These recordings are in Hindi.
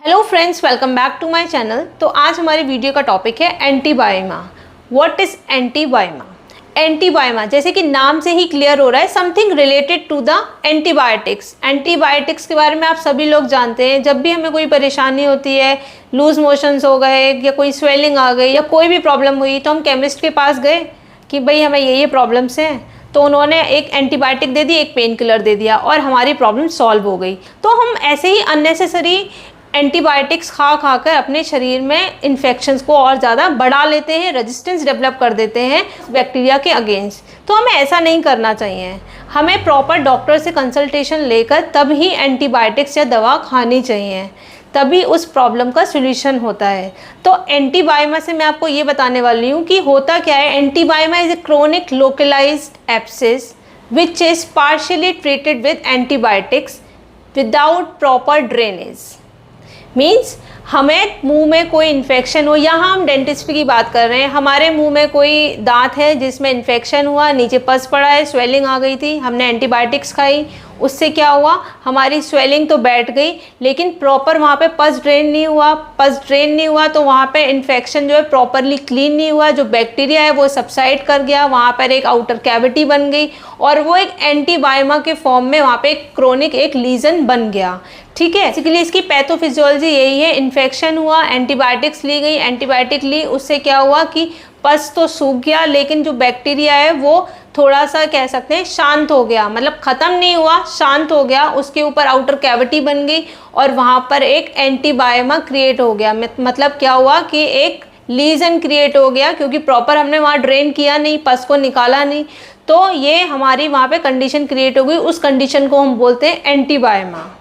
Hello friends, welcome back to my channel. तो आज हमारी वीडियो का टॉपिक है एंटीबायोमा। What is एंटीबायोमा? एंटीबायोमा जैसे कि नाम से ही क्लियर हो रहा है, something related to the antibiotics. Antibiotics के बारे में आप सभी लोग जानते हैं। जब भी हमें कोई परेशानी होती है, लूज मोशंस हो गए या कोई स्वेलिंग आ गई या कोई भी प्रॉब्लम हुई, तो हम केमिस्ट के पास गए कि भाई हमें ये प्रॉब्लम्स हैं, तो उन्होंने एक एंटीबायोटिक दे दी, एक पेन किलर दे दिया और हमारी प्रॉब्लम सॉल्व हो गई। तो हम ऐसे ही अननेसेसरी एंटीबायोटिक्स खा कर अपने शरीर में इन्फेक्शंस को और ज़्यादा बढ़ा लेते हैं, रेजिस्टेंस डेवलप कर देते हैं बैक्टीरिया के अगेंस्ट। तो हमें ऐसा नहीं करना चाहिए। हमें प्रॉपर डॉक्टर से कंसल्टेशन लेकर तब ही एंटीबायोटिक्स या दवा खानी चाहिए, तभी उस प्रॉब्लम का सॉल्यूशन होता है। तो एंटीबायोमा से मैं आपको ये बताने वाली हूँ कि होता क्या है। Antibioma is a chronic localised abscess which is partially treated with antibiotics without proper drainage. Means हमें मुंह में कोई इन्फेक्शन हो, यहाँ हम डेंटिस्ट की बात कर रहे हैं, हमारे मुंह में कोई दांत है जिसमें इन्फेक्शन हुआ, नीचे पस पड़ा है, स्वेलिंग आ गई थी, हमने एंटीबायोटिक्स खाई, उससे क्या हुआ, हमारी स्वेलिंग तो बैठ गई लेकिन प्रॉपर वहाँ पे पस ड्रेन नहीं हुआ। पस ड्रेन नहीं हुआ तो वहाँ पे इन्फेक्शन जो है प्रॉपरली क्लीन नहीं हुआ, जो बैक्टीरिया है वो सबसाइड कर गया, वहाँ पर एक आउटर कैविटी बन गई और वो एक एंटीबायोमा के फॉर्म में वहाँ पे एक क्रोनिक एक लीजन बन गया। ठीक है, बेसिकली इसकी पैथोफिजियोलॉजी यही है। इन्फेक्शन हुआ, एंटीबायोटिक्स ली गई, एंटीबायोटिक ली, उससे क्या हुआ कि पस तो सूख गया लेकिन जो बैक्टीरिया है वो थोड़ा सा कह सकते हैं शांत हो गया, मतलब ख़त्म नहीं हुआ, शांत हो गया। उसके ऊपर आउटर कैविटी बन गई और वहाँ पर एक एंटीबायोमा क्रिएट हो गया। मतलब क्या हुआ कि एक लीजन क्रिएट हो गया, क्योंकि प्रॉपर हमने वहाँ ड्रेन किया नहीं, पस को निकाला नहीं, तो ये हमारी वहाँ पे कंडीशन क्रिएट हो गई। उस कंडीशन को हम बोलते हैं एंटीबायोमा।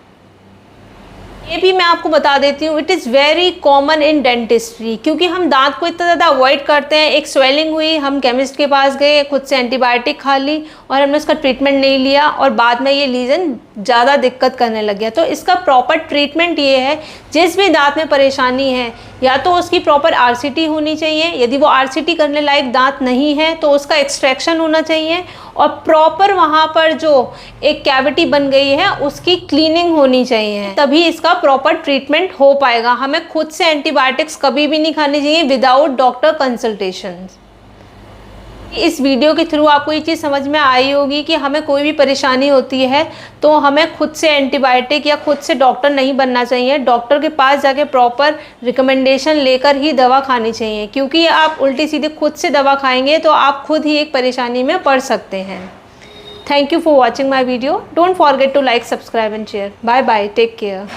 ये भी मैं आपको बता देती हूँ, it is very common in dentistry, क्योंकि हम दांत को इतना ज़्यादा अवॉइड करते हैं। एक स्वेलिंग हुई, हम केमिस्ट के पास गए, खुद से एंटीबायोटिक खा ली और हमने उसका ट्रीटमेंट नहीं लिया और बाद में ये लीजन ज़्यादा दिक्कत करने लग गया। तो इसका प्रॉपर ट्रीटमेंट ये है, जिस भी दांत में परेशानी है या तो उसकी प्रॉपर आरसीटी होनी चाहिए, यदि वो आरसीटी करने लायक दांत नहीं है तो उसका एक्सट्रैक्शन होना चाहिए और प्रॉपर वहाँ पर जो एक कैविटी बन गई है उसकी क्लीनिंग होनी चाहिए, तभी इसका प्रॉपर ट्रीटमेंट हो पाएगा। हमें खुद से एंटीबायोटिक्स कभी भी नहीं खानी चाहिए विदाउट डॉक्टर कंसल्टेशन। इस वीडियो के थ्रू आपको ये चीज़ समझ में आई होगी कि हमें कोई भी परेशानी होती है तो हमें खुद से एंटीबायोटिक या खुद से डॉक्टर नहीं बनना चाहिए। डॉक्टर के पास जाके प्रॉपर रिकमेंडेशन लेकर ही दवा खानी चाहिए, क्योंकि आप उल्टी सीधे खुद से दवा खाएंगे तो आप खुद ही एक परेशानी में पड़ सकते हैं। Thank you for watching my video. Don't forget to like, subscribe and share. Bye bye, take care.